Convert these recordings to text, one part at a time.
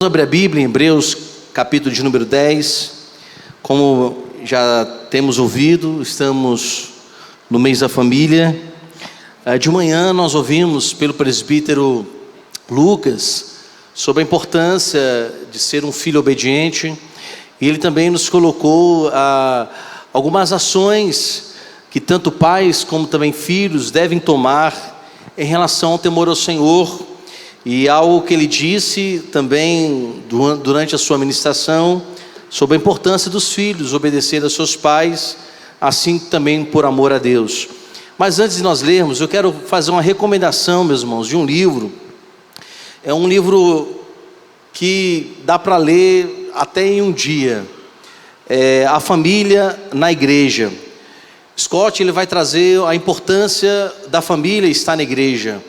Sobre a Bíblia, em Hebreus, capítulo de número 10, como já temos ouvido, estamos no mês da família. De manhã nós ouvimos pelo presbítero Lucas sobre a importância de ser um filho obediente, e ele também nos colocou algumas ações que tanto pais como também filhos devem tomar em relação ao temor ao Senhor. E algo que ele disse também durante a sua ministração sobre a importância dos filhos obedecer aos seus pais, assim também por amor a Deus. Mas antes de nós lermos, eu quero fazer uma recomendação, meus irmãos, de um livro. É um livro que dá para ler até em um dia. A Família na Igreja. Scott, ele vai trazer a importância da família estar na igreja.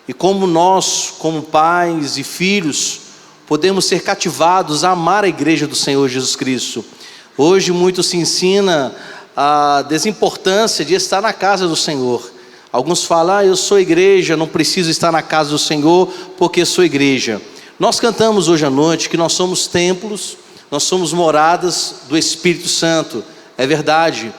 E como nós, como pais e filhos, podemos ser cativados a amar a igreja do Senhor Jesus Cristo. Hoje muito se ensina a desimportância de estar na casa do Senhor. Alguns falam, eu sou igreja, não preciso estar na casa do Senhor porque sou igreja. Nós cantamos hoje à noite que nós somos templos, nós somos moradas do Espírito Santo. É verdade.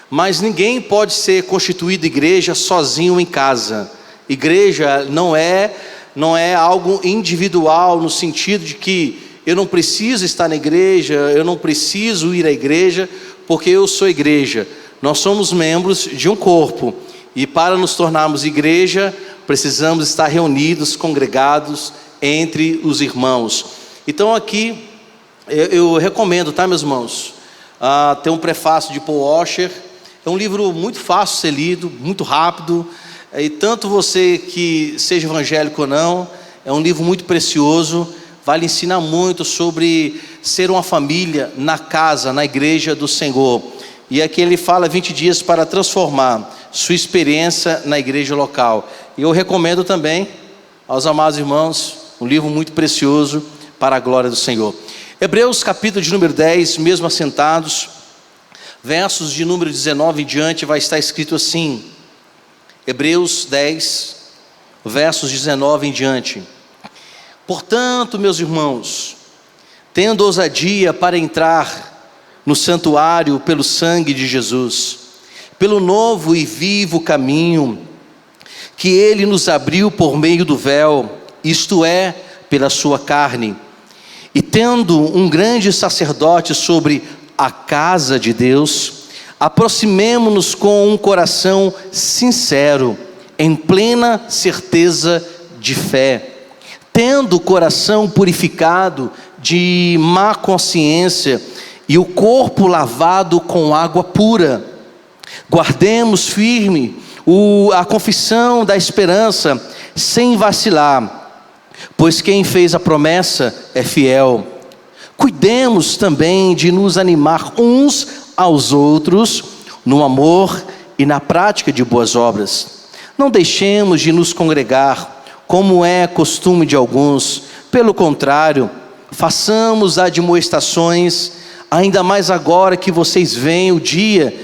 Mas ninguém pode ser constituído igreja sozinho em casa. Igreja não é algo individual, no sentido de que eu não preciso estar na igreja, eu não preciso ir à igreja, porque eu sou igreja. Nós somos membros de um corpo, e para nos tornarmos igreja, precisamos estar reunidos, congregados entre os irmãos. Então aqui, eu recomendo, tá, meus irmãos? Tem um prefácio de Paul Washer. É um livro muito fácil de ser lido, muito rápido. E tanto você que seja evangélico ou não, é um livro muito precioso, vai lhe ensinar muito sobre ser uma família na casa, na igreja do Senhor. E aqui ele fala 20 dias para transformar sua experiência na igreja local. E eu recomendo também aos amados irmãos, um livro muito precioso para a glória do Senhor. Hebreus capítulo de número 10, mesmo assentados, versos de número 19 em diante, vai estar escrito assim. Hebreus 10, versos 19 em diante. Portanto, meus irmãos, tendo ousadia para entrar no santuário pelo sangue de Jesus, pelo novo e vivo caminho que ele nos abriu por meio do véu, isto é, pela sua carne, e tendo um grande sacerdote sobre a casa de Deus, aproximemo-nos com um coração sincero, em plena certeza de fé, tendo o coração purificado de má consciência e o corpo lavado com água pura. Guardemos firme a confissão da esperança, sem vacilar, pois quem fez a promessa é fiel. Cuidemos também de nos animar uns aos outros, no amor e na prática de boas obras. Não deixemos de nos congregar, como é costume de alguns. Pelo contrário, façamos admoestações, ainda mais agora que vocês veem o dia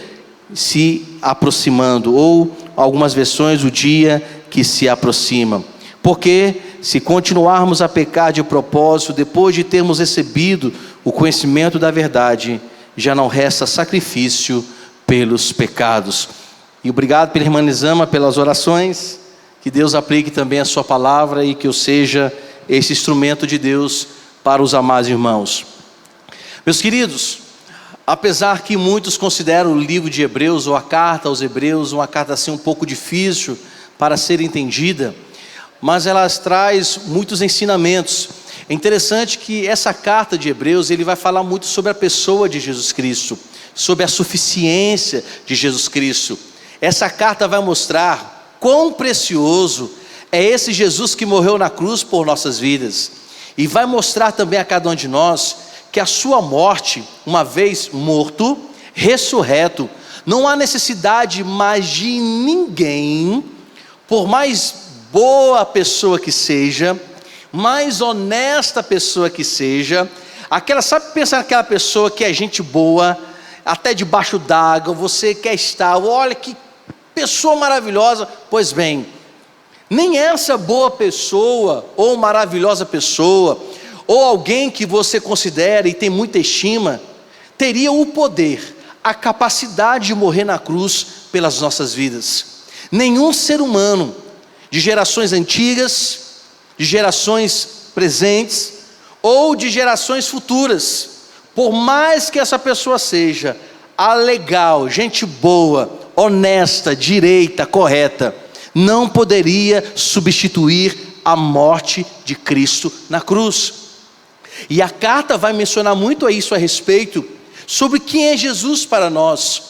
se aproximando, ou algumas versões, o dia que se aproxima. Porque se continuarmos a pecar de propósito, depois de termos recebido o conhecimento da verdade, já não resta sacrifício pelos pecados. E obrigado pela irmã Nizama, pelas orações. Que Deus aplique também a sua palavra e que eu seja esse instrumento de Deus para os amados irmãos. Meus queridos, apesar que muitos consideram o livro de Hebreus, ou a carta aos Hebreus, uma carta assim um pouco difícil para ser entendida, mas ela traz muitos ensinamentos. É interessante que essa carta de Hebreus, ele vai falar muito sobre a pessoa de Jesus Cristo, sobre a suficiência de Jesus Cristo. Essa carta vai mostrar quão precioso é esse Jesus que morreu na cruz por nossas vidas. E vai mostrar também a cada um de nós que a sua morte, uma vez morto, ressurreto, não há necessidade mais de ninguém, por mais boa pessoa que seja, mais honesta pessoa que seja, sabe pensar naquela pessoa que é gente boa, até debaixo d'água, você quer estar, olha que pessoa maravilhosa. Pois bem, nem essa boa pessoa, ou maravilhosa pessoa, ou alguém que você considera e tem muita estima, teria o poder, a capacidade de morrer na cruz pelas nossas vidas. Nenhum ser humano, de gerações antigas, de gerações presentes, ou de gerações futuras, por mais que essa pessoa seja legal, gente boa, honesta, direita, correta, não poderia substituir a morte de Cristo na cruz. E a carta vai mencionar muito isso a respeito, sobre quem é Jesus para nós.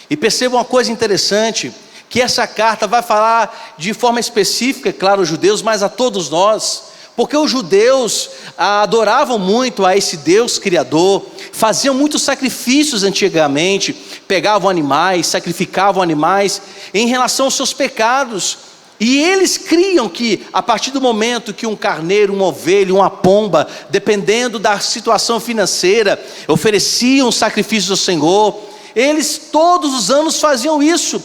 E perceba uma coisa interessante, que essa carta vai falar de forma específica, é claro, aos judeus, mas a todos nós, porque os judeus adoravam muito a esse Deus Criador, faziam muitos sacrifícios antigamente, pegavam animais, sacrificavam animais em relação aos seus pecados, e eles criam que a partir do momento que um carneiro, uma ovelha, uma pomba, dependendo da situação financeira, ofereciam sacrifícios ao Senhor, eles todos os anos faziam isso.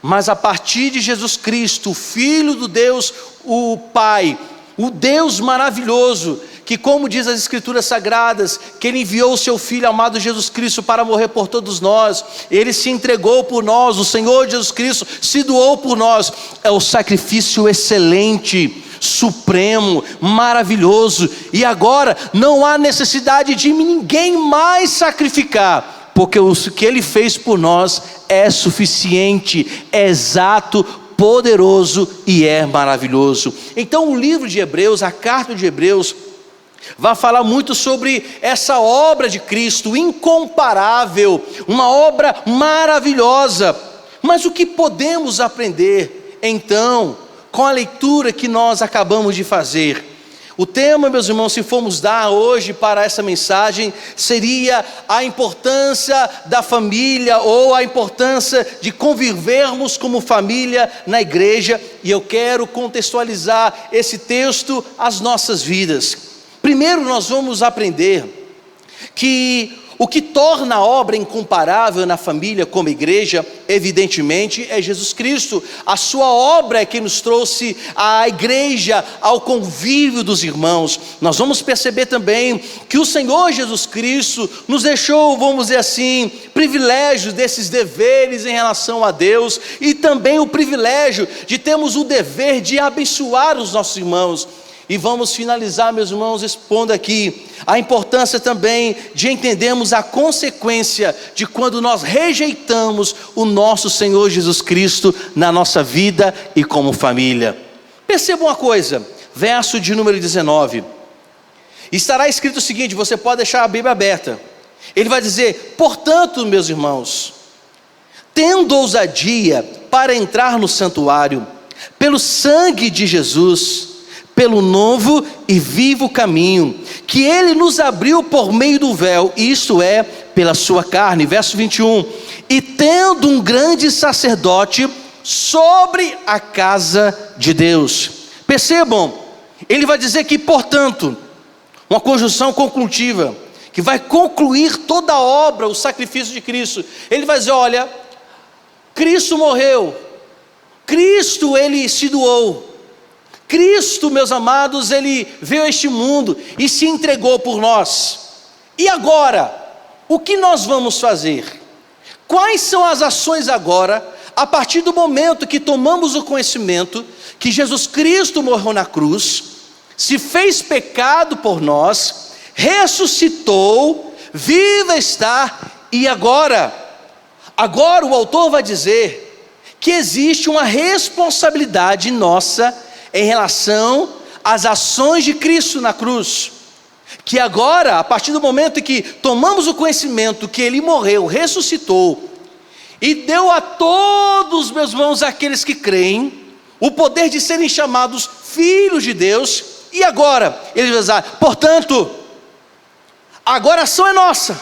Mas a partir de Jesus Cristo, o Filho do Deus, o Pai, o Deus maravilhoso, que como diz as Escrituras Sagradas, que Ele enviou o seu Filho amado Jesus Cristo para morrer por todos nós, Ele se entregou por nós, o Senhor Jesus Cristo se doou por nós, é o sacrifício excelente, supremo, maravilhoso, e agora não há necessidade de ninguém mais sacrificar, porque o que Ele fez por nós é suficiente, é exato, poderoso e é maravilhoso. Então o livro de Hebreus, a carta de Hebreus, vai falar muito sobre essa obra de Cristo, incomparável, uma obra maravilhosa. Mas o que podemos aprender então com a leitura que nós acabamos de fazer? O tema, meus irmãos, se formos dar hoje para essa mensagem, seria a importância da família, ou a importância de convivermos como família na igreja, e eu quero contextualizar esse texto às nossas vidas. Primeiro nós vamos aprender que o que torna a obra incomparável na família como igreja, evidentemente, é Jesus Cristo. A sua obra é que nos trouxe a igreja ao convívio dos irmãos. Nós vamos perceber também que o Senhor Jesus Cristo nos deixou, vamos dizer assim, privilégios desses deveres em relação a Deus, e também o privilégio de termos o dever de abençoar os nossos irmãos. E vamos finalizar, meus irmãos, expondo aqui a importância também de entendermos a consequência de quando nós rejeitamos o nosso Senhor Jesus Cristo na nossa vida e como família. Perceba uma coisa, verso de número 19, estará escrito o seguinte, você pode deixar a Bíblia aberta, ele vai dizer: portanto, meus irmãos, tendo ousadia para entrar no santuário, pelo sangue de Jesus, pelo novo e vivo caminho, que Ele nos abriu por meio do véu, isto é, pela sua carne. Verso 21, e tendo um grande sacerdote sobre a casa de Deus. Percebam, ele vai dizer que, portanto, uma conjunção conclutiva, que vai concluir toda a obra, o sacrifício de Cristo. Ele vai dizer, olha, Cristo morreu, Cristo Ele se doou, Cristo, meus amados, Ele veio a este mundo e se entregou por nós. E agora, o que nós vamos fazer? Quais são as ações agora, a partir do momento que tomamos o conhecimento que Jesus Cristo morreu na cruz, se fez pecado por nós, ressuscitou, viva está, e agora o autor vai dizer que existe uma responsabilidade nossa em relação às ações de Cristo na cruz, que agora, a partir do momento em que tomamos o conhecimento que Ele morreu, ressuscitou, e deu a todos, meus irmãos, aqueles que creem, o poder de serem chamados filhos de Deus, e agora, Ele vai dizer, portanto, agora a ação é nossa,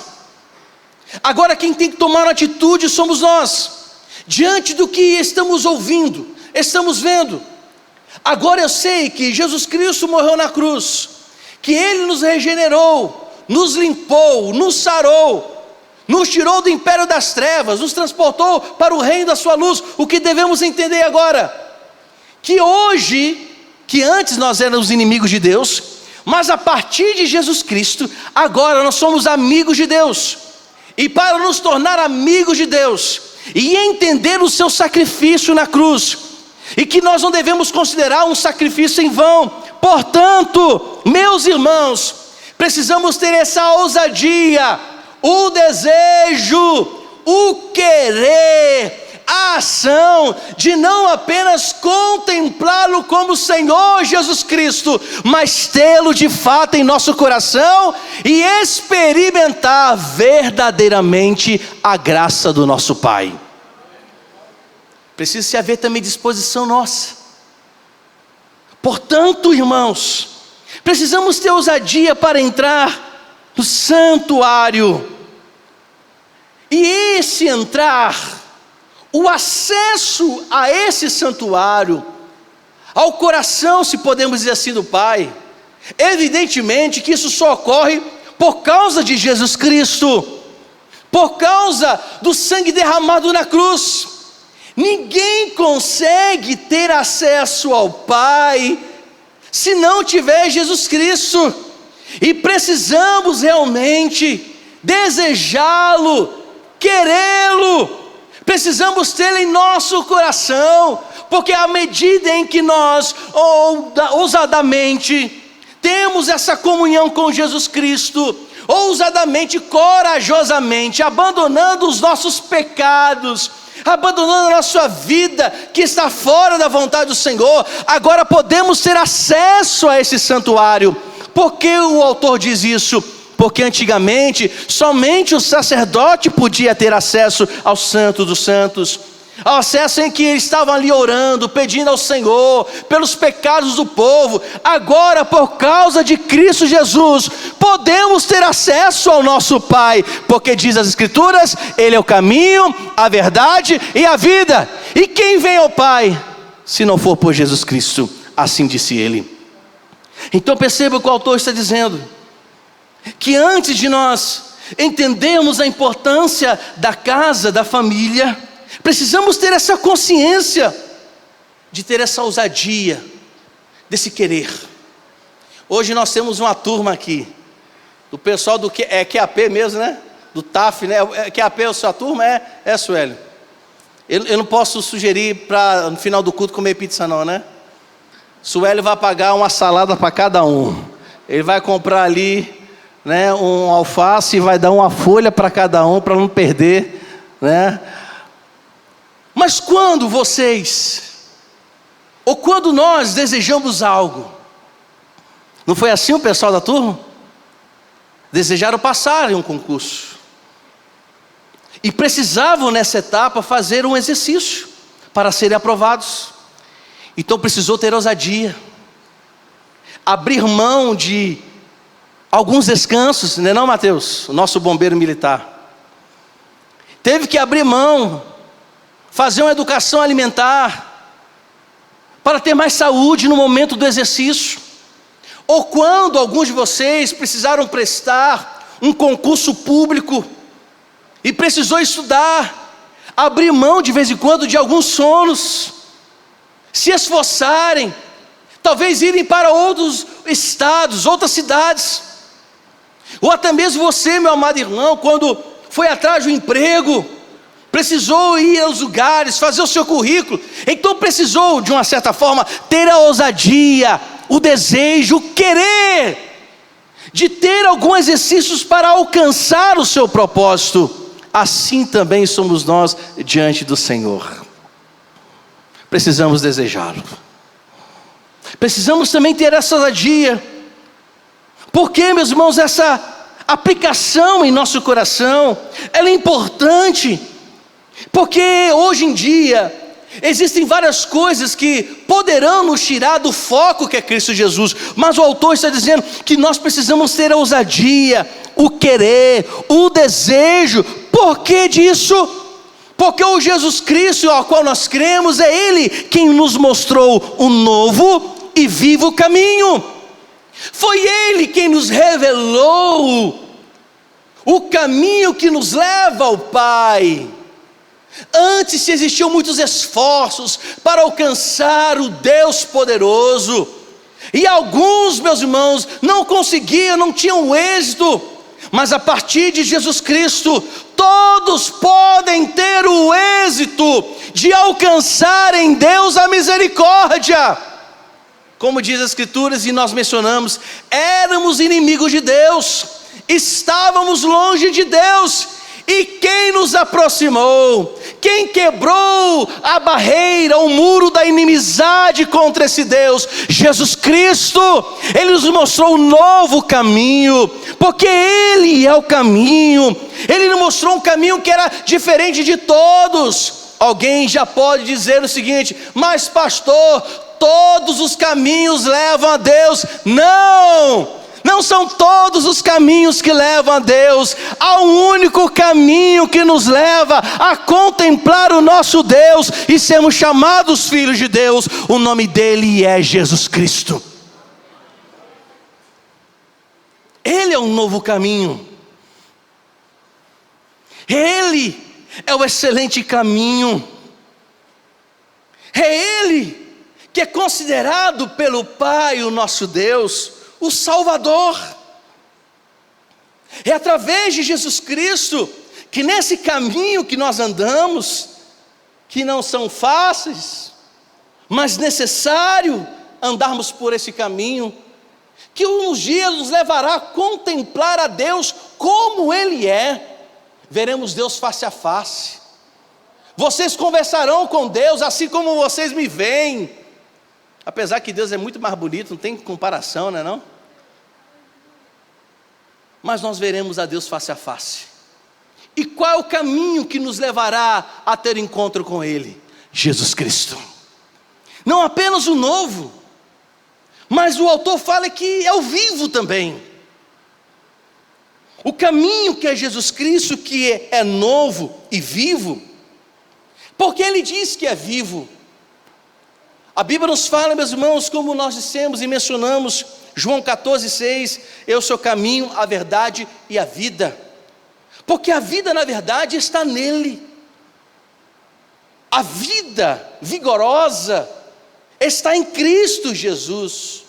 agora quem tem que tomar uma atitude somos nós, diante do que estamos ouvindo, estamos vendo. Agora eu sei que Jesus Cristo morreu na cruz, que Ele nos regenerou, nos limpou, nos sarou, nos tirou do império das trevas, nos transportou para o reino da sua luz. O que devemos entender agora? Que hoje, que antes nós éramos inimigos de Deus, mas a partir de Jesus Cristo, agora nós somos amigos de Deus. E para nos tornar amigos de Deus e entender o seu sacrifício na cruz, e que nós não devemos considerar um sacrifício em vão, portanto, meus irmãos, precisamos ter essa ousadia, o desejo, o querer, a ação de não apenas contemplá-lo como Senhor Jesus Cristo, mas tê-lo de fato em nosso coração e experimentar verdadeiramente a graça do nosso Pai. Precisa haver também disposição nossa. Portanto, irmãos, precisamos ter ousadia para entrar no santuário. E esse entrar, o acesso a esse santuário, ao coração, se podemos dizer assim, do Pai, evidentemente que isso só ocorre por causa de Jesus Cristo, por causa do sangue derramado na cruz. Ninguém consegue ter acesso ao Pai se não tiver Jesus Cristo, e precisamos realmente desejá-lo, querê-lo, precisamos tê-lo em nosso coração, porque à medida em que nós ousadamente temos essa comunhão com Jesus Cristo, ousadamente, corajosamente, abandonando os nossos pecados, abandonando a nossa vida que está fora da vontade do Senhor, agora podemos ter acesso a esse santuário. Por que o autor diz isso? Porque antigamente somente o sacerdote podia ter acesso ao Santo dos Santos, ao acesso em que eles estavam ali orando, pedindo ao Senhor pelos pecados do povo. Agora, por causa de Cristo Jesus, podemos ter acesso ao nosso Pai, porque diz as Escrituras, Ele é o caminho, a verdade e a vida, e quem vem ao Pai, se não for por Jesus Cristo? Assim disse Ele. Então perceba o que o autor está dizendo, que antes de nós entendermos a importância da casa, da família, precisamos ter essa consciência, de ter essa ousadia, desse querer. Hoje nós temos uma turma aqui, do pessoal do QAP mesmo, né? Do TAF, né? QAP é a sua turma? É Suélio. Eu não posso sugerir para no final do culto comer pizza não, né? Suélio vai pagar uma salada para cada um. Ele vai comprar ali, né, um alface e vai dar uma folha para cada um, para não perder, né? Mas quando vocês, ou quando nós desejamos algo, não foi assim o pessoal da turma? Desejaram passar em um concurso, e precisavam nessa etapa fazer um exercício, para serem aprovados. Então precisou ter ousadia, abrir mão de alguns descansos, não é não, Mateus? O nosso bombeiro militar teve que abrir mão, fazer uma educação alimentar, para ter mais saúde no momento do exercício. Ou quando alguns de vocês precisaram prestar um concurso público, e precisou estudar, abrir mão de vez em quando de alguns sonos, se esforçarem, talvez irem para outros estados, outras cidades. Ou até mesmo você, meu amado irmão, quando foi atrás de um emprego, precisou ir aos lugares, fazer o seu currículo, então precisou de uma certa forma ter a ousadia, o desejo, o querer, de ter alguns exercícios para alcançar o seu propósito. Assim também somos nós diante do Senhor, precisamos desejá-lo, precisamos também ter essa ousadia. Porque, meus irmãos, essa aplicação em nosso coração, ela é importante, porque hoje em dia existem várias coisas que poderão nos tirar do foco que é Cristo Jesus, mas o autor está dizendo que nós precisamos ter a ousadia, o querer, o desejo. Por que disso? Porque o Jesus Cristo ao qual nós cremos, é Ele quem nos mostrou o novo e vivo caminho. Foi Ele quem nos revelou o caminho que nos leva ao Pai. Antes existiam muitos esforços para alcançar o Deus poderoso, E alguns, meus irmãos, não conseguiam, não tinham êxito. Mas a partir de Jesus Cristo, todos podem ter o êxito de alcançar em Deus a misericórdia. Como diz as Escrituras e nós mencionamos, éramos inimigos de Deus, estávamos longe de Deus. E quem nos aproximou? Quem quebrou a barreira, o muro da inimizade contra esse Deus? Jesus Cristo. Ele nos mostrou um novo caminho, porque Ele é o caminho. Ele nos mostrou um caminho que era diferente de todos. Alguém já pode dizer o seguinte: mas pastor, todos os caminhos levam a Deus. Não são todos os caminhos que levam a Deus. Há um único caminho que nos leva a contemplar o nosso Deus e sermos chamados filhos de Deus. O nome dele é Jesus Cristo. Ele é um novo caminho. Ele é o excelente caminho. É Ele que é considerado pelo Pai, o nosso Deus, o Salvador. É através de Jesus Cristo que nesse caminho que nós andamos, que não são fáceis, mas necessário andarmos por esse caminho, que uns dias nos levará a contemplar a Deus como Ele é. Veremos Deus face a face. Vocês conversarão com Deus assim como vocês me veem. Apesar que Deus é muito mais bonito, não tem comparação, né, não? Mas nós veremos a Deus face a face. E qual é o caminho que nos levará a ter encontro com Ele? Jesus Cristo. Não apenas o novo, mas o autor fala que é o vivo também. O caminho que é Jesus Cristo, que é novo e vivo, porque Ele diz que é vivo. A Bíblia nos fala, meus irmãos, como nós dissemos e mencionamos, João 14,6, eu sou o caminho, a verdade e a vida. Porque a vida, na verdade, está nele. A vida vigorosa está em Cristo Jesus.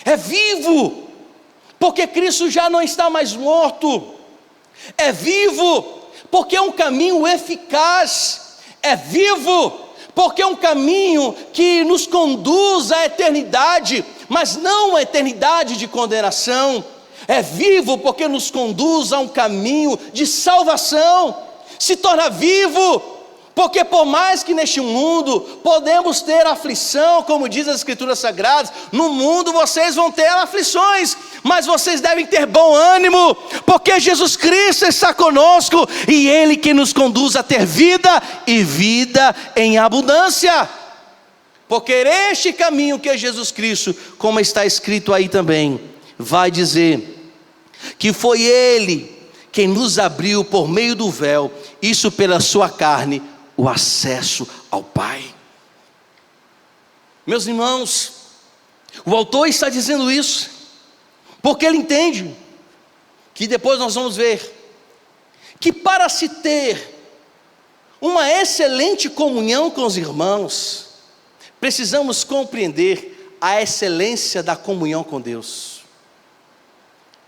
É vivo, porque Cristo já não está mais morto. É vivo, porque é um caminho eficaz. É vivo, porque é um caminho que nos conduz à eternidade, mas não à eternidade de condenação. É vivo porque nos conduz a um caminho de salvação. Se torna vivo porque por mais que neste mundo podemos ter aflição, como diz as Escrituras Sagradas, no mundo vocês vão ter aflições, mas vocês devem ter bom ânimo, porque Jesus Cristo está conosco, e Ele que nos conduz a ter vida, e vida em abundância. Porque este caminho que é Jesus Cristo, como está escrito aí também, vai dizer que foi Ele quem nos abriu por meio do véu, isso pela sua carne, o acesso ao Pai. Meus irmãos, o autor está dizendo isso, porque ele entende, que depois nós vamos ver, que para se ter uma excelente comunhão com os irmãos, precisamos compreender a excelência da comunhão com Deus.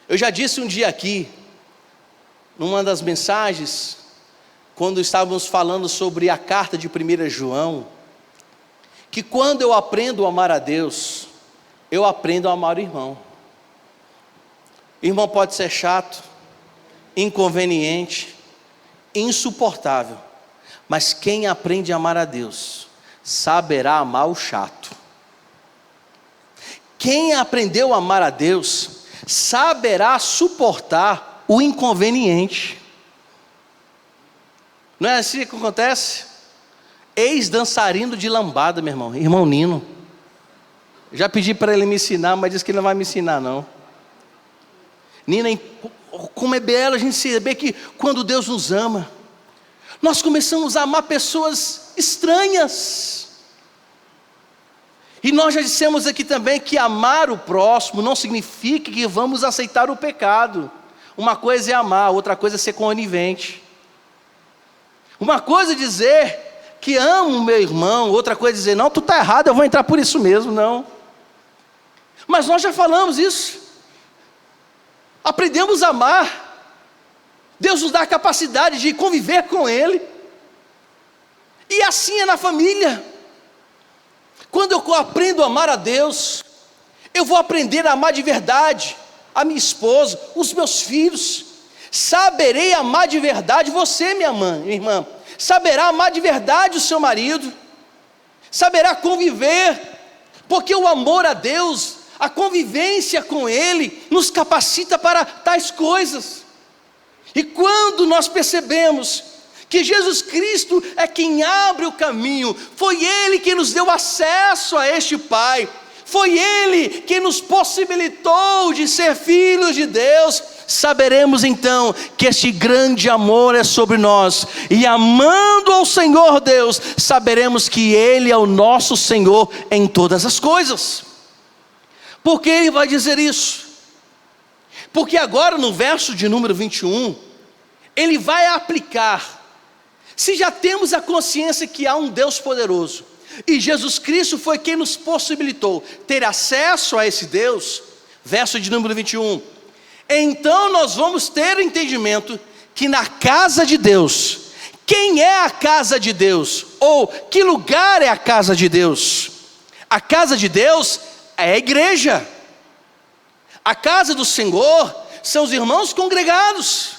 Eu já disse um dia aqui, numa das mensagens, quando estávamos falando sobre a carta de 1 João, que quando eu aprendo a amar a Deus, eu aprendo a amar o irmão. O irmão pode ser chato, inconveniente, insuportável, mas quem aprende a amar a Deus, saberá amar o chato. Quem aprendeu a amar a Deus, saberá suportar o inconveniente. Não é assim que acontece? Ex-dançarino de lambada, meu irmão, irmão Nino. Já pedi para ele me ensinar, mas disse que ele não vai me ensinar não. Nina, como é belo a gente saber que quando Deus nos ama, nós começamos a amar pessoas estranhas. E nós já dissemos aqui também que amar o próximo não significa que vamos aceitar o pecado. Uma coisa é amar, outra coisa é ser conivente. Uma coisa é dizer que amo o meu irmão, outra coisa é dizer, não, tu está errado, eu vou entrar por isso mesmo, não. Mas nós já falamos isso. Aprendemos a amar. Deus nos dá a capacidade de conviver com Ele. E assim é na família. Quando eu aprendo a amar a Deus, eu vou aprender a amar de verdade a minha esposa, os meus filhos. Saberei amar de verdade você, minha irmã. Saberá amar de verdade o seu marido. Saberá conviver, porque o amor a Deus, a convivência com Ele, nos capacita para tais coisas. E quando nós percebemos que Jesus Cristo é quem abre o caminho, foi Ele que nos deu acesso a este Pai, foi Ele que nos possibilitou de ser filhos de Deus, saberemos então que este grande amor é sobre nós, e amando ao Senhor Deus, saberemos que Ele é o nosso Senhor em todas as coisas. Por que Ele vai dizer isso? Porque agora no verso de número 21, Ele vai aplicar. Se já temos a consciência que há um Deus poderoso, e Jesus Cristo foi quem nos possibilitou ter acesso a esse Deus, verso de número 21, então nós vamos ter o entendimento que na casa de Deus, quem é a casa de Deus? Ou que lugar é a casa de Deus? A casa de Deus é a igreja. A casa do Senhor são os irmãos congregados.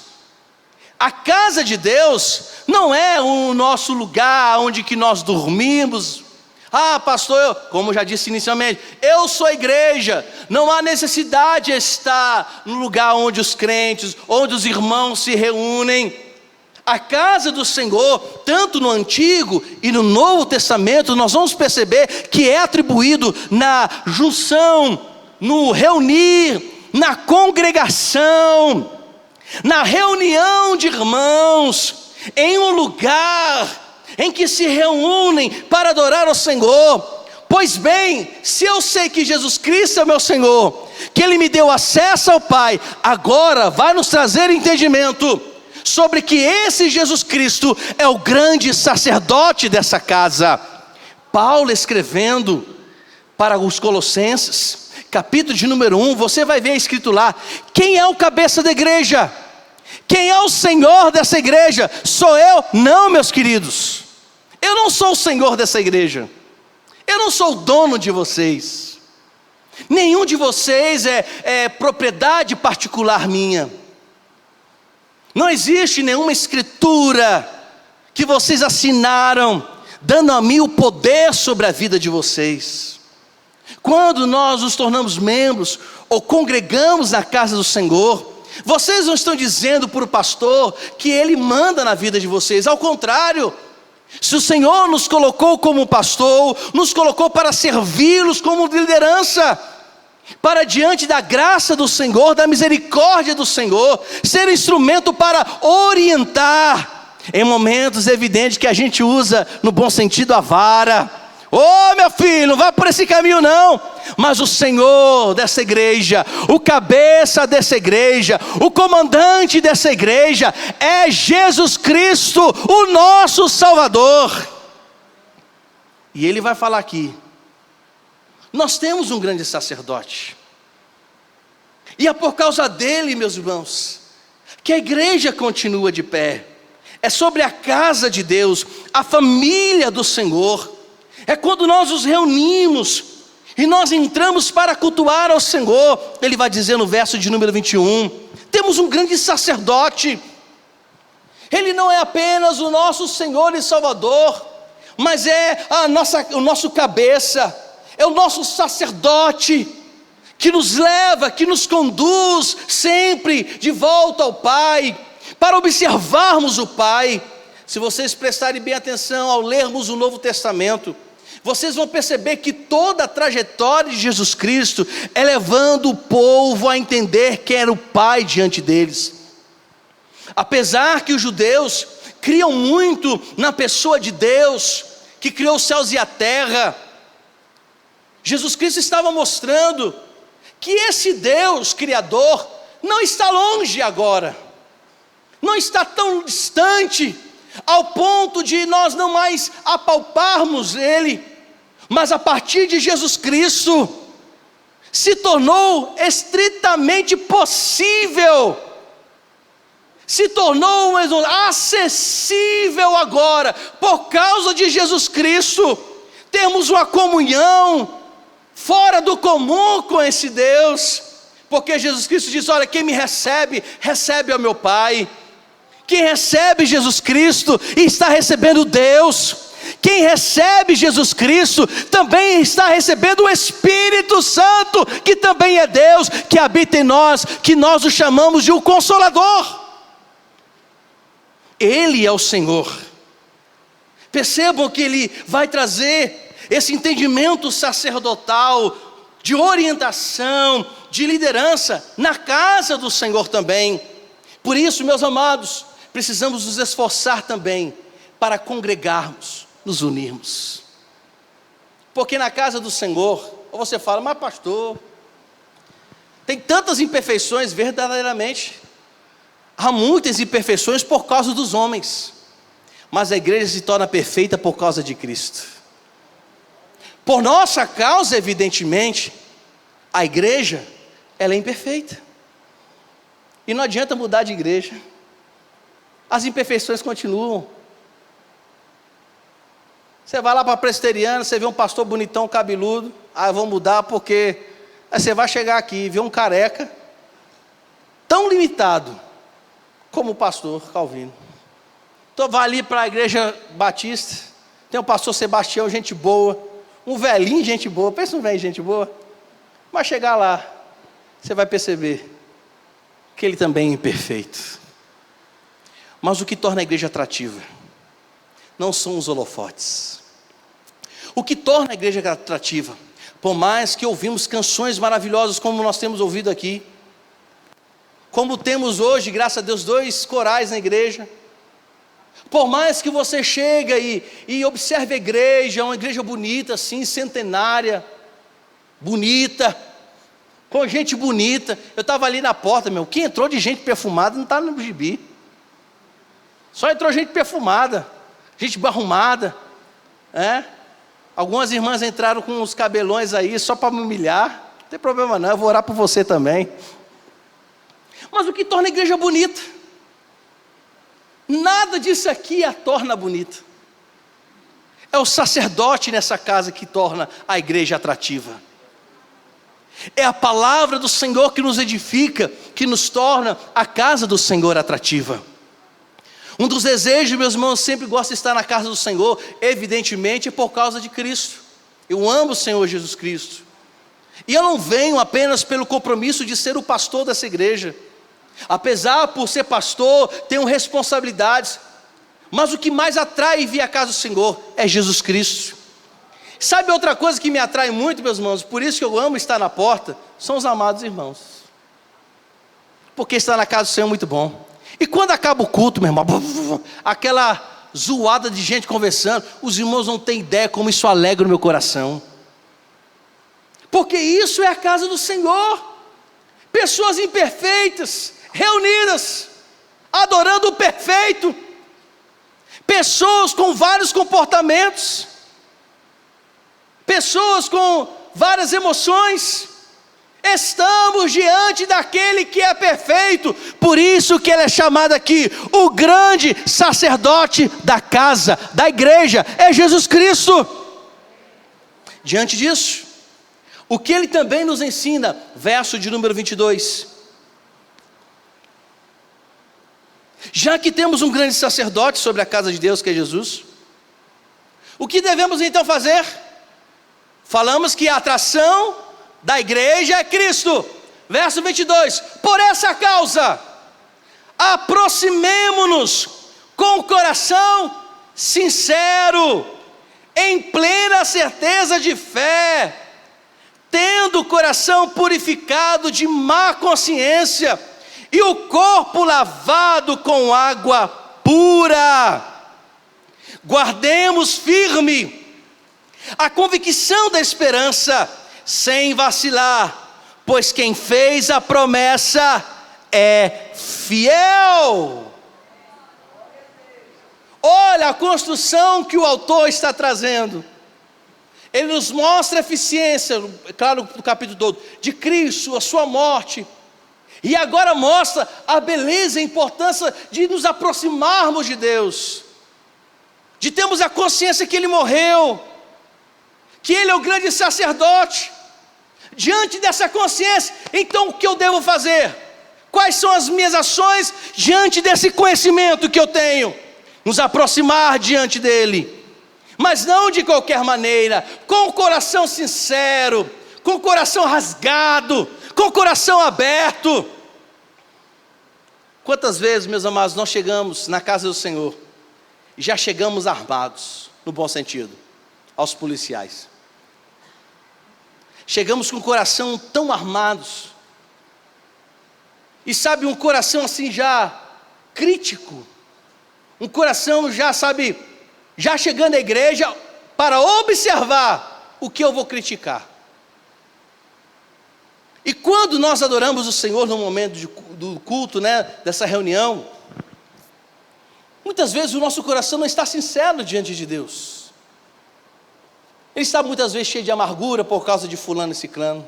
A casa de Deus não é o nosso lugar onde que nós dormimos. Ah, pastor, como já disse inicialmente, eu sou a igreja. Não há necessidade de estar no lugar onde os crentes, onde os irmãos se reúnem. A casa do Senhor, tanto no Antigo e no Novo Testamento, nós vamos perceber que é atribuído na junção, no reunir, na congregação, na reunião de irmãos, em um lugar em que se reúnem para adorar ao Senhor. Pois bem, se eu sei que Jesus Cristo é meu Senhor, que Ele me deu acesso ao Pai, agora vai nos trazer entendimento sobre que esse Jesus Cristo é o grande sacerdote dessa casa. Paulo escrevendo para os Colossenses, capítulo de número 1, você vai ver escrito lá, quem é o cabeça da igreja? Quem é o Senhor dessa igreja? Sou eu? Não, meus queridos, eu não sou o Senhor dessa igreja, eu não sou o dono de vocês, nenhum de vocês é propriedade particular minha, não existe nenhuma escritura que vocês assinaram, dando a mim o poder sobre a vida de vocês. Quando nós nos tornamos membros, ou congregamos na casa do Senhor, vocês não estão dizendo para o pastor que ele manda na vida de vocês, ao contrário, se o Senhor nos colocou como pastor, nos colocou para servi-los como liderança, para diante da graça do Senhor, da misericórdia do Senhor, ser instrumento para orientar, em momentos evidentes que a gente usa no bom sentido a vara. Ô meu filho, não vai por esse caminho não. Mas o Senhor dessa igreja, o cabeça dessa igreja, o comandante dessa igreja é Jesus Cristo, o nosso Salvador. E Ele vai falar aqui, nós temos um grande sacerdote, e é por causa dele, meus irmãos, que a igreja continua de pé. É sobre a casa de Deus, a família do Senhor. É quando nós nos reunimos e nós entramos para cultuar ao Senhor. Ele vai dizer no verso de número 21, temos um grande sacerdote. Ele não é apenas o nosso Senhor e Salvador, mas é o nosso cabeça, é o nosso sacerdote, que nos leva, que nos conduz sempre de volta ao Pai, para observarmos o Pai. Se vocês prestarem bem atenção ao lermos o Novo Testamento, vocês vão perceber que toda a trajetória de Jesus Cristo é levando o povo a entender quem era o Pai diante deles. Apesar que os judeus criam muito na pessoa de Deus, que criou os céus e a terra, Jesus Cristo estava mostrando que esse Deus Criador não está longe agora, não está tão distante, ao ponto de nós não mais apalparmos Ele, mas a partir de Jesus Cristo, se tornou estritamente possível, se tornou acessível agora, por causa de Jesus Cristo. Temos uma comunhão fora do comum com esse Deus, porque Jesus Cristo diz: olha, quem me recebe, recebe ao meu Pai. Quem recebe Jesus Cristo está recebendo Deus. Quem recebe Jesus Cristo também está recebendo o Espírito Santo, que também é Deus, que habita em nós, que nós o chamamos de o Consolador. Ele é o Senhor. Percebam que Ele vai trazer esse entendimento sacerdotal, de orientação, de liderança, na casa do Senhor também. Por isso, meus amados, precisamos nos esforçar também para congregarmos, nos unirmos. Porque na casa do Senhor, ou você fala: mas pastor, tem tantas imperfeições. Verdadeiramente, há muitas imperfeições por causa dos homens, mas a igreja se torna perfeita por causa de Cristo. Por nossa causa, evidentemente, a igreja, ela é imperfeita, e não adianta mudar de igreja, as imperfeições continuam. Você vai lá para a presbiteriana, você vê um pastor bonitão, cabeludo, eu vou mudar porque... Aí você vai chegar aqui e ver um careca, tão limitado como o pastor Calvino. Então vai ali para a igreja batista, tem o pastor Sebastião, gente boa, um velhinho, gente boa, pensa um velhinho, gente boa. Vai chegar lá, você vai perceber que ele também é imperfeito. Mas o que torna a igreja atrativa não são os holofotes. O que torna a igreja atrativa, por mais que ouvimos canções maravilhosas como nós temos ouvido aqui, como temos hoje, graças a Deus, 2 corais na igreja, por mais que você chega e observe a igreja, uma igreja bonita assim, centenária, bonita, com gente bonita. Eu estava ali na porta, quem entrou de gente perfumada não está no gibi, só entrou gente perfumada, gente arrumada, Algumas irmãs entraram com os cabelões aí, só para me humilhar. Não tem problema não, eu vou orar por você também. Mas o que torna a igreja bonita? Nada disso aqui a torna bonita. É o sacerdote nessa casa que torna a igreja atrativa. É a palavra do Senhor que nos edifica, que nos torna a casa do Senhor atrativa. Um dos desejos, meus irmãos, sempre gosto de estar na casa do Senhor, evidentemente, é por causa de Cristo. Eu amo o Senhor Jesus Cristo. E eu não venho apenas pelo compromisso de ser o pastor dessa igreja. Apesar por ser pastor, tenho responsabilidades. Mas o que mais atrai vir à casa do Senhor é Jesus Cristo. Sabe outra coisa que me atrai muito, meus irmãos? Por isso que eu amo estar na porta, são os amados irmãos. Porque estar na casa do Senhor é muito bom. E quando acaba o culto, meu irmão, aquela zoada de gente conversando, os irmãos não têm ideia como isso alegra o meu coração. Porque isso é a casa do Senhor. Pessoas imperfeitas, reunidas, adorando o perfeito. Pessoas com vários comportamentos. Pessoas com várias emoções. Estamos diante daquele que é perfeito, por isso que ele é chamado aqui, o grande sacerdote da casa, da igreja, é Jesus Cristo. Diante disso, o que ele também nos ensina, verso de número 22. Já que temos um grande sacerdote sobre a casa de Deus, que é Jesus, o que devemos então fazer? Falamos que a atração da igreja é Cristo. Verso 22, por essa causa, aproximemo-nos com o coração sincero, em plena certeza de fé, tendo o coração purificado de má consciência, e o corpo lavado com água pura. Guardemos firme a convicção da esperança, sem vacilar, pois quem fez a promessa é fiel. Olha a construção que o autor está trazendo. ele nos mostra a eficiência, claro, no capítulo todo, de Cristo, a sua morte. E agora mostra a beleza e a importância de nos aproximarmos de Deus, de termos a consciência que Ele morreu, que Ele é o grande sacerdote. Diante dessa consciência, então o que eu devo fazer? Quais são as minhas ações diante desse conhecimento que eu tenho? Nos aproximar diante dEle, mas não de qualquer maneira, com o coração sincero, com o coração rasgado, com o coração aberto. Quantas vezes, meus amados, nós chegamos na casa do Senhor e já chegamos armados, no bom sentido, aos policiais. Chegamos com o coração tão armados, e sabe, um coração assim já crítico, um coração já, sabe, já chegando à igreja para observar o que eu vou criticar. E quando nós adoramos o Senhor no momento do culto, né, dessa reunião, muitas vezes o nosso coração não está sincero diante de Deus. Ele está muitas vezes cheio de amargura por causa de fulano e ciclano.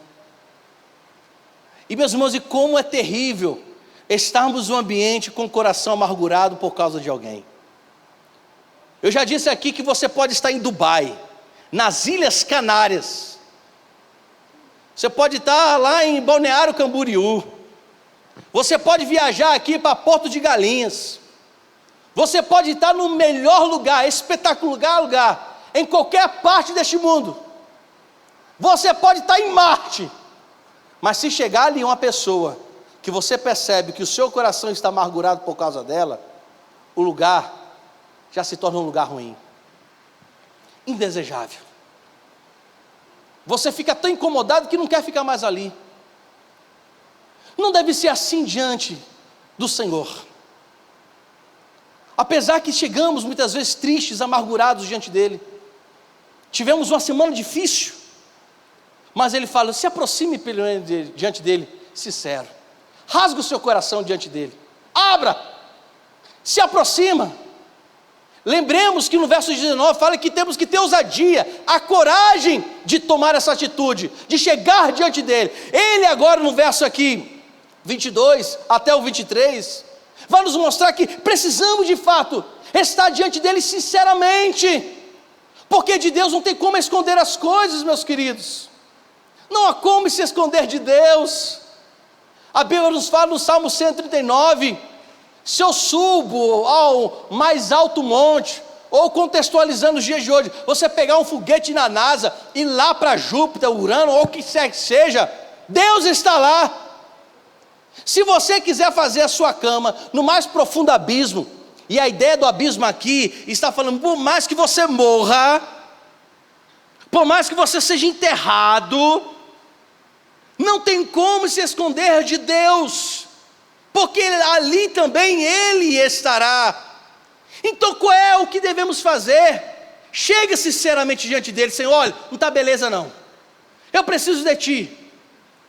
E meus irmãos, e como é terrível estarmos num ambiente com o coração amargurado por causa de alguém. Eu já disse aqui que você pode estar em Dubai, nas Ilhas Canárias. Você pode estar lá em Balneário Camboriú. Você pode viajar aqui para Porto de Galinhas. Você pode estar no melhor lugar, espetacular lugar, em qualquer parte deste mundo. Você pode estar em Marte. Mas se chegar ali uma pessoa que você percebe que o seu coração está amargurado por causa dela, o lugar já se torna um lugar ruim, indesejável. Você fica tão incomodado que não quer ficar mais ali. Não deve ser assim diante do Senhor. Apesar que chegamos muitas vezes tristes, amargurados diante dEle, tivemos uma semana difícil, mas Ele fala, se aproxime diante dEle, sincero, rasga o seu coração diante dEle, abra, se aproxima. Lembremos que no verso 19 fala que temos que ter ousadia, a coragem de tomar essa atitude, de chegar diante dEle. Ele agora no verso aqui, 22 até o 23, vai nos mostrar que precisamos de fato estar diante dEle sinceramente, porque de Deus não tem como esconder as coisas, meus queridos. Não há como se esconder de Deus. A Bíblia nos fala no Salmo 139, se eu subo ao mais alto monte, ou contextualizando os dias de hoje, você pegar um foguete na NASA, ir lá para Júpiter, Urano, ou o que seja, Deus está lá. Se você quiser fazer a sua cama no mais profundo abismo, e a ideia do abismo aqui está falando, por mais que você morra, por mais que você seja enterrado, não tem como se esconder de Deus, porque ali também Ele estará. Então qual é o que devemos fazer? Chega sinceramente diante dEle, Senhor, olha, não está beleza não, eu preciso de Ti,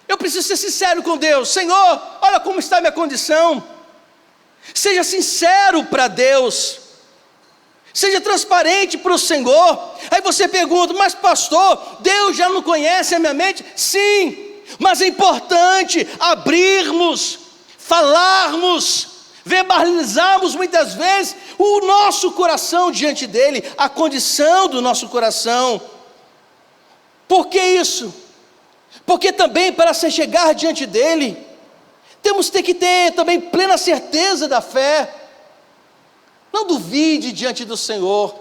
eu preciso ser sincero com Deus, Senhor, olha como está a minha condição. Seja sincero para Deus, seja transparente para o Senhor. Aí você pergunta, mas pastor, Deus já não conhece a minha mente? Sim, mas é importante abrirmos, falarmos, verbalizarmos muitas vezes o nosso coração diante dEle, a condição do nosso coração. Por que isso? Porque também para se chegar diante dEle, temos que ter também plena certeza da fé. Não duvide diante do Senhor,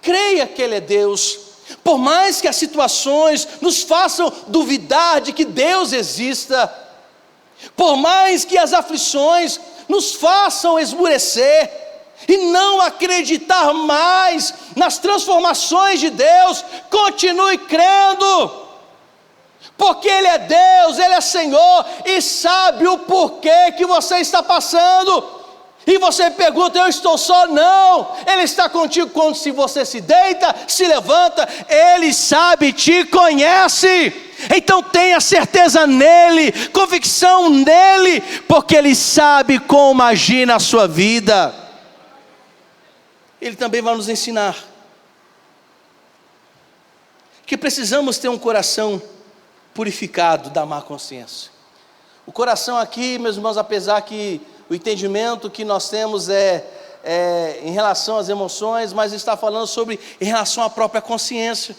creia que Ele é Deus. Por mais que as situações nos façam duvidar de que Deus exista, por mais que as aflições nos façam esmurecer e não acreditar mais nas transformações de Deus, continue crendo, porque Ele é Deus, Ele é Senhor, e sabe o porquê que você está passando. E você pergunta, eu estou só? Não, Ele está contigo quando se você se deita, se levanta, Ele sabe, te conhece. Então tenha certeza nele, convicção nele, porque Ele sabe como agir na sua vida. Ele também vai nos ensinar que precisamos ter um coração purificado da má consciência. O coração aqui, meus irmãos, apesar que o entendimento que nós temos é em relação às emoções, mas está falando sobre em relação à própria consciência.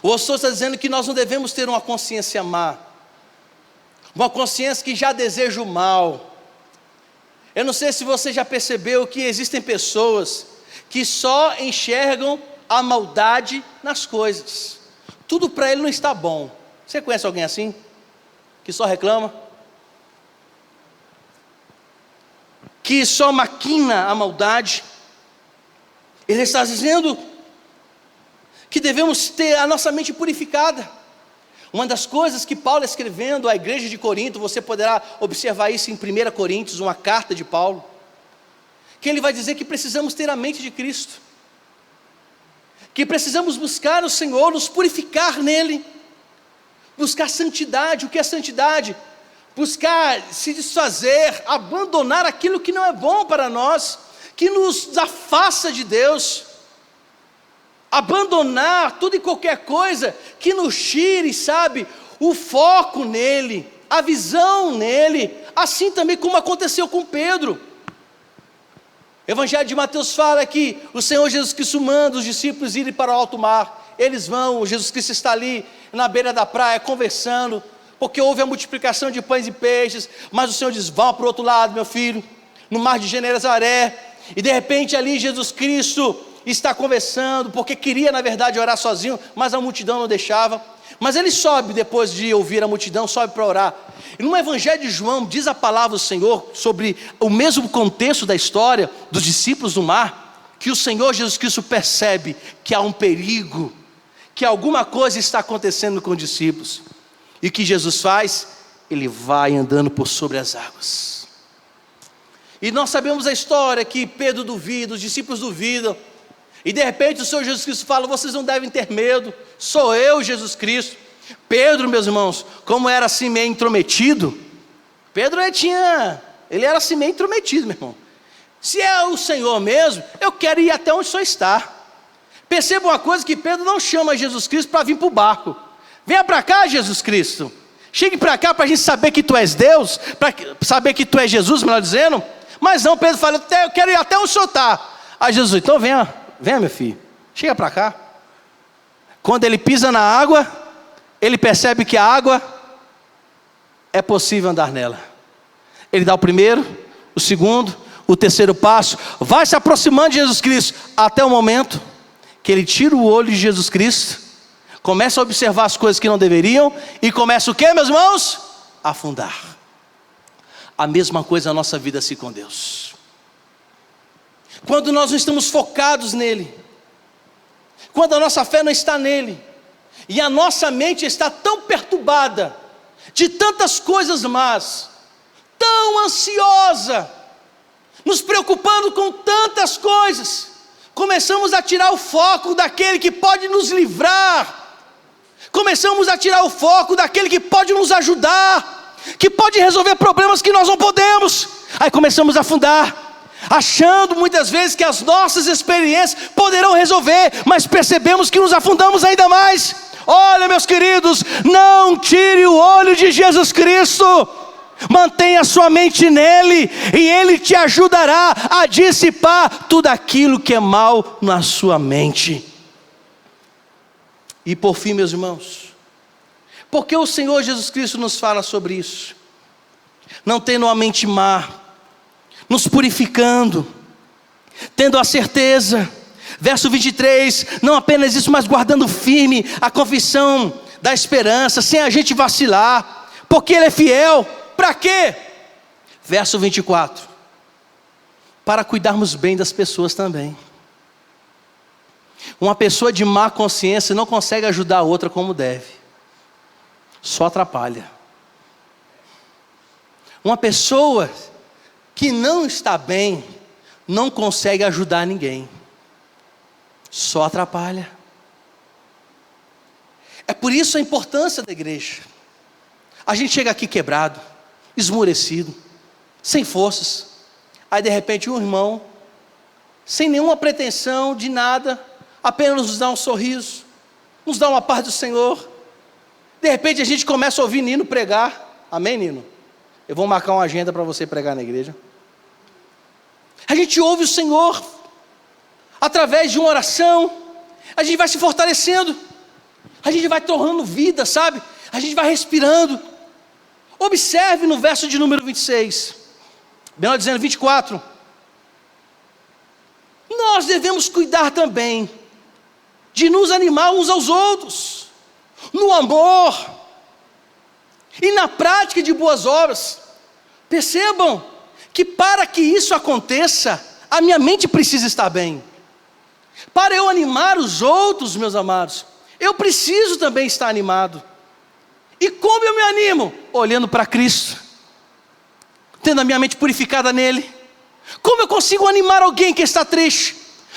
O autor está dizendo que nós não devemos ter uma consciência má, uma consciência que já deseja o mal. Eu não sei se você já percebeu que existem pessoas que só enxergam a maldade nas coisas. Tudo para ele não está bom. Você conhece alguém assim? Que só reclama? Que só maquina a maldade? Ele está dizendo que devemos ter a nossa mente purificada. Uma das coisas que Paulo escrevendo à igreja de Corinto, você poderá observar isso em 1 Coríntios, uma carta de Paulo, que ele vai dizer que precisamos ter a mente de Cristo, que precisamos buscar o Senhor, nos purificar nele, buscar santidade. O que é santidade? Buscar se desfazer, abandonar aquilo que não é bom para nós, que nos afasta de Deus, abandonar tudo e qualquer coisa que nos tire, sabe, o foco nele, a visão nele, assim também como aconteceu com Pedro. O Evangelho de Mateus fala que o Senhor Jesus Cristo manda os discípulos irem para o alto mar. Eles vão, Jesus Cristo está ali na beira da praia conversando, porque houve a multiplicação de pães e peixes, mas o Senhor diz: vão para o outro lado, meu filho, no mar de Genezaré. E de repente ali Jesus Cristo está conversando, porque queria na verdade orar sozinho, mas a multidão não deixava. Mas ele sobe, depois de ouvir a multidão, sobe para orar. E no Evangelho de João, diz a palavra do Senhor, sobre o mesmo contexto da história dos discípulos no mar, que o Senhor Jesus Cristo percebe que há um perigo, que alguma coisa está acontecendo com os discípulos. E o que Jesus faz? Ele vai andando por sobre as águas. E nós sabemos a história que Pedro duvida, os discípulos duvidam, e de repente o Senhor Jesus Cristo fala: vocês não devem ter medo, sou eu, Jesus Cristo. Pedro, meus irmãos, como era assim meio intrometido, Pedro ele era assim meio intrometido, meu irmão. Se é o Senhor mesmo, eu quero ir até onde o Senhor está. Perceba uma coisa, que Pedro não chama Jesus Cristo para vir para o barco. Venha para cá, Jesus Cristo, chegue para cá para a gente saber que tu és Deus, para saber que tu és Jesus, melhor dizendo. Mas não, Pedro fala: eu quero ir até onde o Senhor está. Aí Jesus: então venha meu filho, chega para cá. Quando ele pisa na água, ele percebe que a água é possível andar nela. Ele dá o primeiro, o segundo, o terceiro passo, vai se aproximando de Jesus Cristo, até o momento que ele tira o olho de Jesus Cristo, começa a observar as coisas que não deveriam, e começa o que, meus irmãos? A afundar. A mesma coisa na nossa vida assim com Deus. Quando nós não estamos focados nele, quando a nossa fé não está nele, e a nossa mente está tão perturbada de tantas coisas más, tão ansiosa, nos preocupando com tantas coisas, começamos a tirar o foco daquele que pode nos livrar, começamos a tirar o foco daquele que pode nos ajudar, que pode resolver problemas que nós não podemos. Aí começamos a afundar, achando muitas vezes que as nossas experiências poderão resolver, mas percebemos que nos afundamos ainda mais. Olha, meus queridos, não tire o olho de Jesus Cristo, mantenha sua mente nele, e ele te ajudará a dissipar tudo aquilo que é mal na sua mente. E por fim, meus irmãos, porque o Senhor Jesus Cristo nos fala sobre isso? Não tendo uma mente má, nos purificando, tendo a certeza, verso 23, não apenas isso, mas guardando firme a confissão da esperança, sem a gente vacilar, porque ele é fiel. Para quê? Verso 24, para cuidarmos bem das pessoas também. Uma pessoa de má consciência não consegue ajudar a outra como deve, só atrapalha. Uma pessoa que não está bem não consegue ajudar ninguém, só atrapalha. É por isso a importância da igreja. A gente chega aqui quebrado, esmurecido, sem forças, aí de repente um irmão, sem nenhuma pretensão de nada, apenas nos dá um sorriso, nos dá uma paz do Senhor. De repente a gente começa a ouvir Nino pregar. Amém, Nino? Eu vou marcar uma agenda para você pregar na igreja. A gente ouve o Senhor através de uma oração. A gente vai se fortalecendo. A gente vai tornando vida, sabe? A gente vai respirando. Observe no verso de número 26. Melhor dizendo, 24. Nós devemos cuidar também de nos animar uns aos outros, no amor e na prática de boas obras. Percebam que para que isso aconteça, a minha mente precisa estar bem. Para eu animar os outros, meus amados, eu preciso também estar animado. E como eu me animo? Olhando para Cristo, tendo a minha mente purificada nele. Como eu consigo animar alguém que está triste?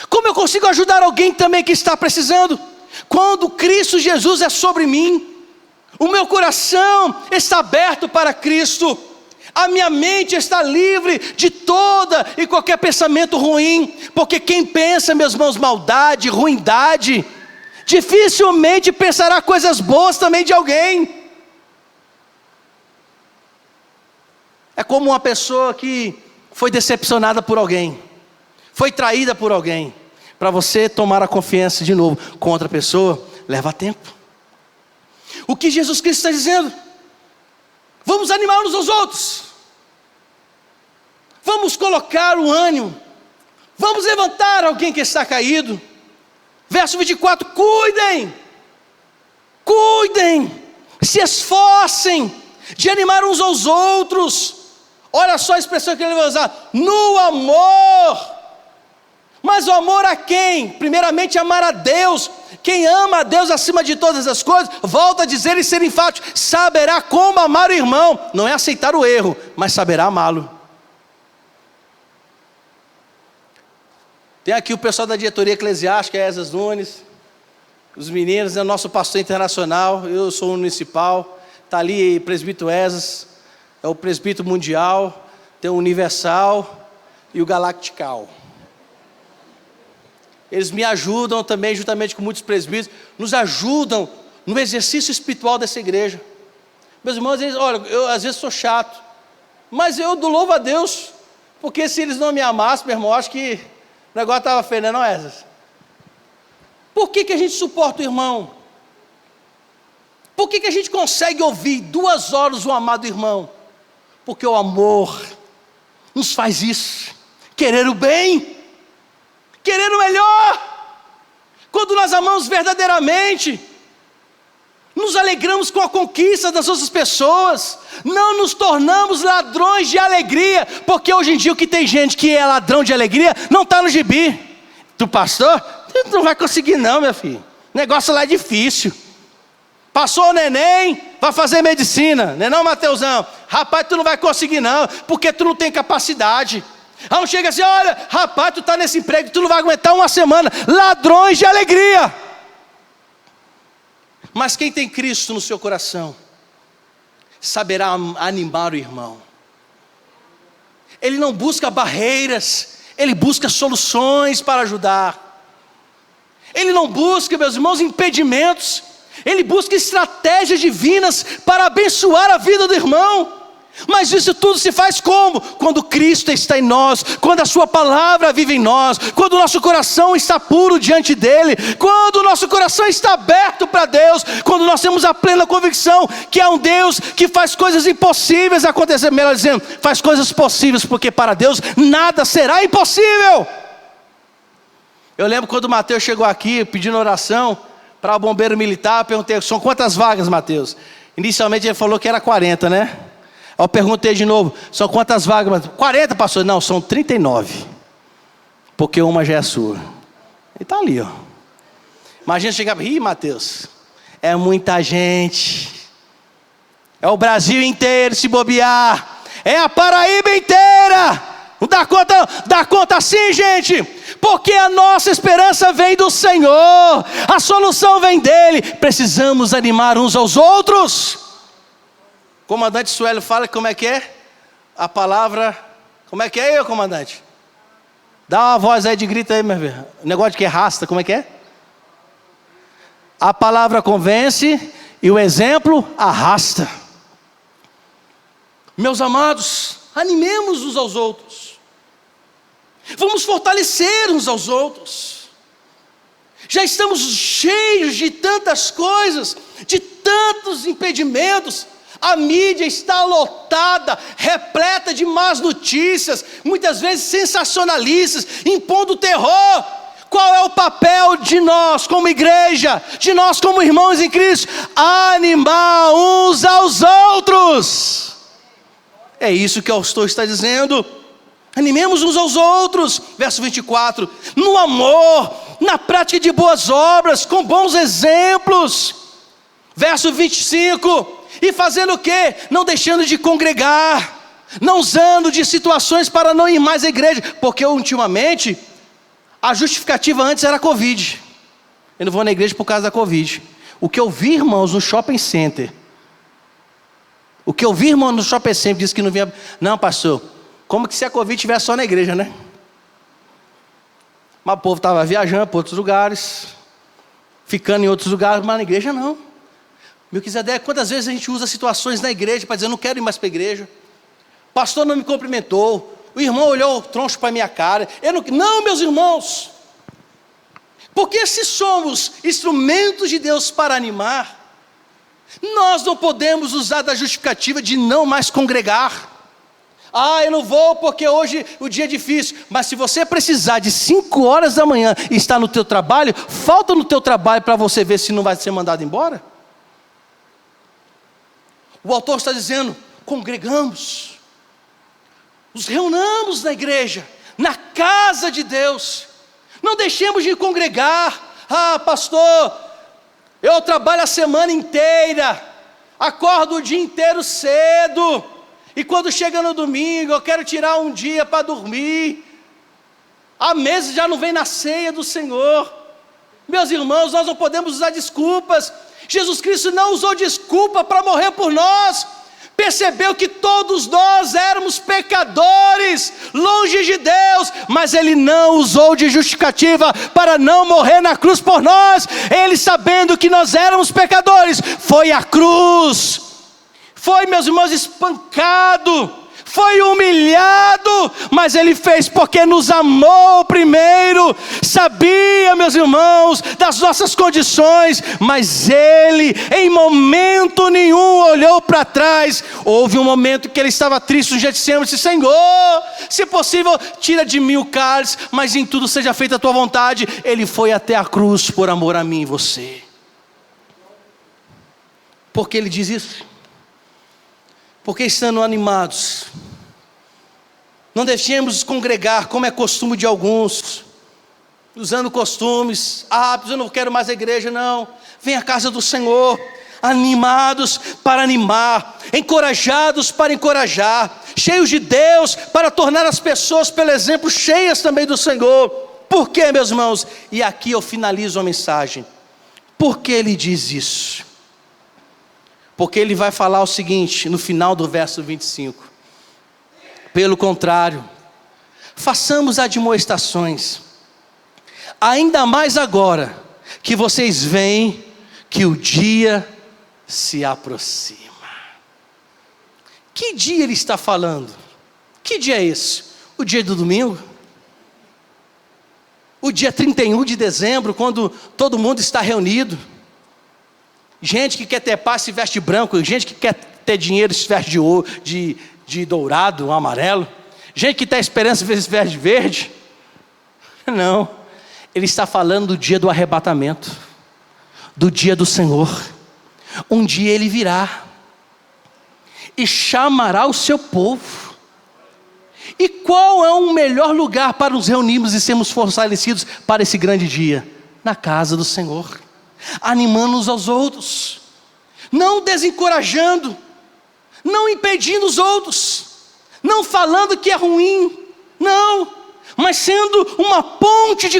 Como eu consigo ajudar alguém também que está precisando? Quando Cristo Jesus é sobre mim, o meu coração está aberto para Cristo, a minha mente está livre de toda e qualquer pensamento ruim, porque quem pensa, meus irmãos, maldade, ruindade, dificilmente pensará coisas boas também de alguém. É como uma pessoa que foi decepcionada por alguém, foi traída por alguém. Para você tomar a confiança de novo com outra pessoa, leva tempo. O que Jesus Cristo está dizendo? Vamos animar uns aos outros. Vamos colocar o ânimo. Vamos levantar alguém que está caído. Verso 24, cuidem, se esforcem de animar uns aos outros. Olha só a expressão que ele vai usar, no amor. Mas o amor a quem? Primeiramente amar a Deus. Quem ama a Deus acima de todas as coisas, volta a dizer e ser enfático, saberá como amar o irmão. Não é aceitar o erro, mas saberá amá-lo. Tem aqui o pessoal da diretoria eclesiástica, Esas Nunes, os meninos, é o nosso pastor internacional, eu sou o municipal, está ali o presbítero Esas, é o presbítero mundial, tem o universal e o galactical. Eles me ajudam também, juntamente com muitos presbíteros, nos ajudam no exercício espiritual dessa igreja. Meus irmãos, olha, eu às vezes sou chato, mas eu louvo a Deus, porque se eles não me amassem, meu irmão, acho que o negócio estava feio, não é, Essas? Por que a gente suporta o irmão? Por que a gente consegue ouvir 2 horas o amado irmão? Porque o amor nos faz isso, querer o bem, querer o melhor. Quando nós amamos verdadeiramente, nos alegramos com a conquista das outras pessoas, não nos tornamos ladrões de alegria, porque hoje em dia o que tem gente que é ladrão de alegria, não está no gibi. Tu pastor, tu não vai conseguir não, meu filho, o negócio lá é difícil. Passou o neném, vai fazer medicina, não é não, Mateusão? Rapaz, tu não vai conseguir não, porque tu não tem capacidade. Aí não chega assim, olha, rapaz, tu está nesse emprego, tu não vai aguentar uma semana. Ladrões de alegria. Mas quem tem Cristo no seu coração, saberá animar o irmão. Ele não busca barreiras, ele busca soluções para ajudar. Ele não busca, meus irmãos, impedimentos. Ele busca estratégias divinas para abençoar a vida do irmão. Mas isso tudo se faz como? Quando Cristo está em nós, quando a sua palavra vive em nós, quando o nosso coração está puro diante dele, quando o nosso coração está aberto para Deus, quando nós temos a plena convicção que é um Deus que faz coisas impossíveis acontecer, melhor dizendo, faz coisas possíveis, porque para Deus nada será impossível. Eu lembro quando o Mateus chegou aqui pedindo oração para o bombeiro militar, eu perguntei, são quantas vagas, Mateus? Inicialmente ele falou que era 40, né? Eu perguntei de novo, são quantas vagas? 40, pastor? Não, são 39. Porque uma já é sua. Ele está ali, ó. Imagina chegar, Mateus, é muita gente. É o Brasil inteiro se bobear. É a Paraíba inteira. Não dá conta assim, gente. Porque a nossa esperança vem do Senhor. A solução vem dele. Precisamos animar uns aos outros. Comandante Suélio fala como é que é a palavra, como é que é, comandante? Dá uma voz aí de grito aí, meu filho. O negócio de que é rasta, como é que é? A palavra convence e o exemplo arrasta. Meus amados, animemos uns aos outros. Vamos fortalecer uns aos outros. Já estamos cheios de tantas coisas, de tantos impedimentos. A mídia está lotada, repleta de más notícias, muitas vezes sensacionalistas, impondo terror. Qual é o papel de nós como igreja, de nós como irmãos em Cristo? Animar uns aos outros. É isso que o autor está dizendo. Animemos uns aos outros. Verso 24. No amor, na prática de boas obras, com bons exemplos. Verso 25. E fazendo o quê? Não deixando de congregar, não usando de situações para não ir mais à igreja, porque ultimamente a justificativa antes era a Covid. Eu não vou na igreja por causa da Covid. O que eu vi, irmãos, no shopping center, disse que não vinha. Não, pastor, como que se a Covid estivesse só na igreja, né? Mas o povo estava viajando para outros lugares, ficando em outros lugares, mas na igreja não. Melquisedeque, quantas vezes a gente usa situações na igreja para dizer, eu não quero ir mais para a igreja. O pastor não me cumprimentou, o irmão olhou o troncho para a minha cara. Não, meus irmãos, porque se somos instrumentos de Deus para animar, nós não podemos usar da justificativa de não mais congregar. Eu não vou porque hoje o dia é difícil. Mas se você precisar de 5 horas da manhã e estar no teu trabalho, falta no teu trabalho para você ver se não vai ser mandado embora. O autor está dizendo, congregamos, nos reunamos na igreja, na casa de Deus, não deixemos de congregar. Pastor, eu trabalho a semana inteira, acordo o dia inteiro cedo, e quando chega no domingo, eu quero tirar um dia para dormir, há meses já não vem na ceia do Senhor. Meus irmãos, nós não podemos usar desculpas. Jesus Cristo não usou desculpa para morrer por nós. Percebeu que todos nós éramos pecadores, longe de Deus, mas Ele não usou de justificativa para não morrer na cruz por nós. Ele, sabendo que nós éramos pecadores, foi à cruz, foi, meus irmãos, espancado, foi humilhado, mas Ele fez porque nos amou primeiro, sabia, meus irmãos, das nossas condições, mas Ele em momento nenhum olhou para trás. Houve um momento que Ele estava triste no Getsemane e disse, Senhor, se possível, tira de mim o cálice, mas em tudo seja feita a tua vontade. Ele foi até a cruz por amor a mim e você. Por que Ele diz isso? Porque estando animados, não deixemos congregar, como é costume de alguns, usando costumes. Eu não quero mais a igreja, não. Vem à casa do Senhor, animados para animar, encorajados para encorajar, cheios de Deus para tornar as pessoas, pelo exemplo, cheias também do Senhor. Por quê, meus irmãos? E aqui eu finalizo a mensagem. Por que Ele diz isso? Porque Ele vai falar o seguinte, no final do verso 25. Pelo contrário, façamos admoestações, ainda mais agora que vocês veem que o dia se aproxima. Que dia Ele está falando? Que dia é esse? O dia do domingo? O dia 31 de dezembro, quando todo mundo está reunido? Gente que quer ter paz se veste branco, gente que quer ter dinheiro se veste de ouro, de dourado, amarelo. Gente que está esperando se veste verde. Não, Ele está falando do dia do arrebatamento, do dia do Senhor. Um dia Ele virá e chamará o seu povo. E qual é o melhor lugar para nos reunirmos e sermos fortalecidos para esse grande dia? Na casa do Senhor, animando uns aos outros, não desencorajando, não impedindo os outros, não falando que é ruim, não, mas sendo uma ponte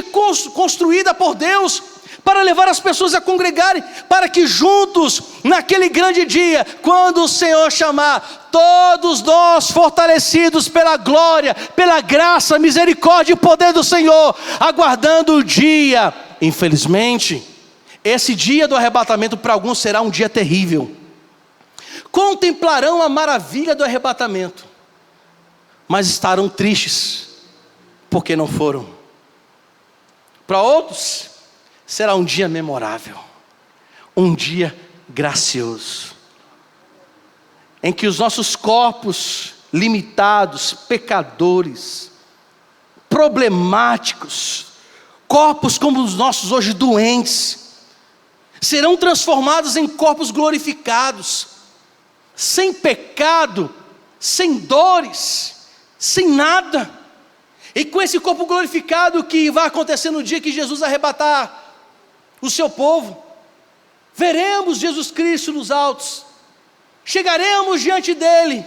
construída por Deus, para levar as pessoas a congregarem, para que juntos, naquele grande dia, quando o Senhor chamar, todos nós fortalecidos pela glória, pela graça, misericórdia e poder do Senhor, aguardando o dia. Infelizmente, Esse dia do arrebatamento para alguns será um dia terrível. Contemplarão a maravilha do arrebatamento, mas estarão tristes, porque não foram. Para outros, será um dia memorável, um dia gracioso, em que os nossos corpos limitados, pecadores, problemáticos, corpos como os nossos hoje doentes, serão transformados em corpos glorificados, sem pecado, sem dores, sem nada. E com esse corpo glorificado que vai acontecer no dia que Jesus arrebatar o seu povo, veremos Jesus Cristo nos altos, chegaremos diante dele.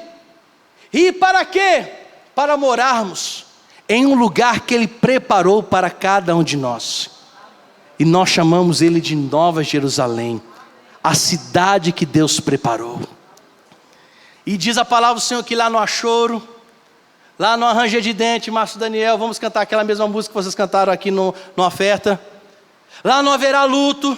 E para quê? Para morarmos em um lugar que ele preparou para cada um de nós. E nós chamamos ele de Nova Jerusalém, a cidade que Deus preparou. E diz a palavra do Senhor que lá não há choro, lá não há ranger de dente. Márcio Daniel, vamos cantar aquela mesma música que vocês cantaram aqui no oferta. Lá não haverá luto.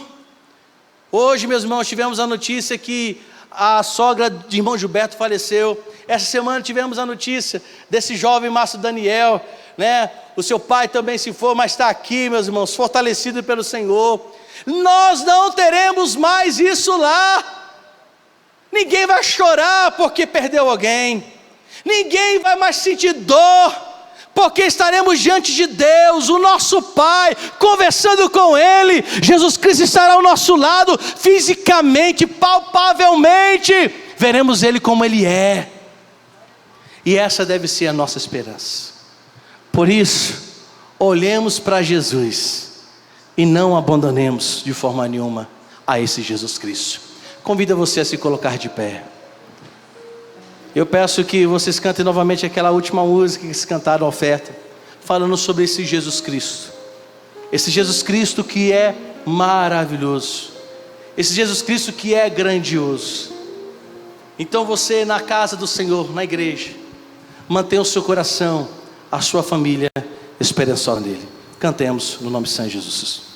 Hoje, meus irmãos, tivemos a notícia que a sogra de irmão Gilberto faleceu. Essa semana tivemos a notícia desse jovem Márcio Daniel, né? O seu pai também se foi, mas está aqui, meus irmãos, fortalecido pelo Senhor. Nós não teremos mais isso lá. Ninguém vai chorar porque perdeu alguém. Ninguém vai mais sentir dor, porque estaremos diante de Deus, o nosso Pai, conversando com Ele. Jesus Cristo estará ao nosso lado, fisicamente, palpavelmente. Veremos Ele como Ele é. E essa deve ser a nossa esperança. Por isso, olhemos para Jesus e não abandonemos de forma nenhuma a esse Jesus Cristo. Convido você a se colocar de pé. Eu peço que vocês cantem novamente aquela última música que se cantaram a oferta, falando sobre esse Jesus Cristo. Esse Jesus Cristo que é maravilhoso. Esse Jesus Cristo que é grandioso. Então você na casa do Senhor, na igreja, mantenha o seu coração, a sua família esperançosa nele. Cantemos no nome de Senhor Jesus.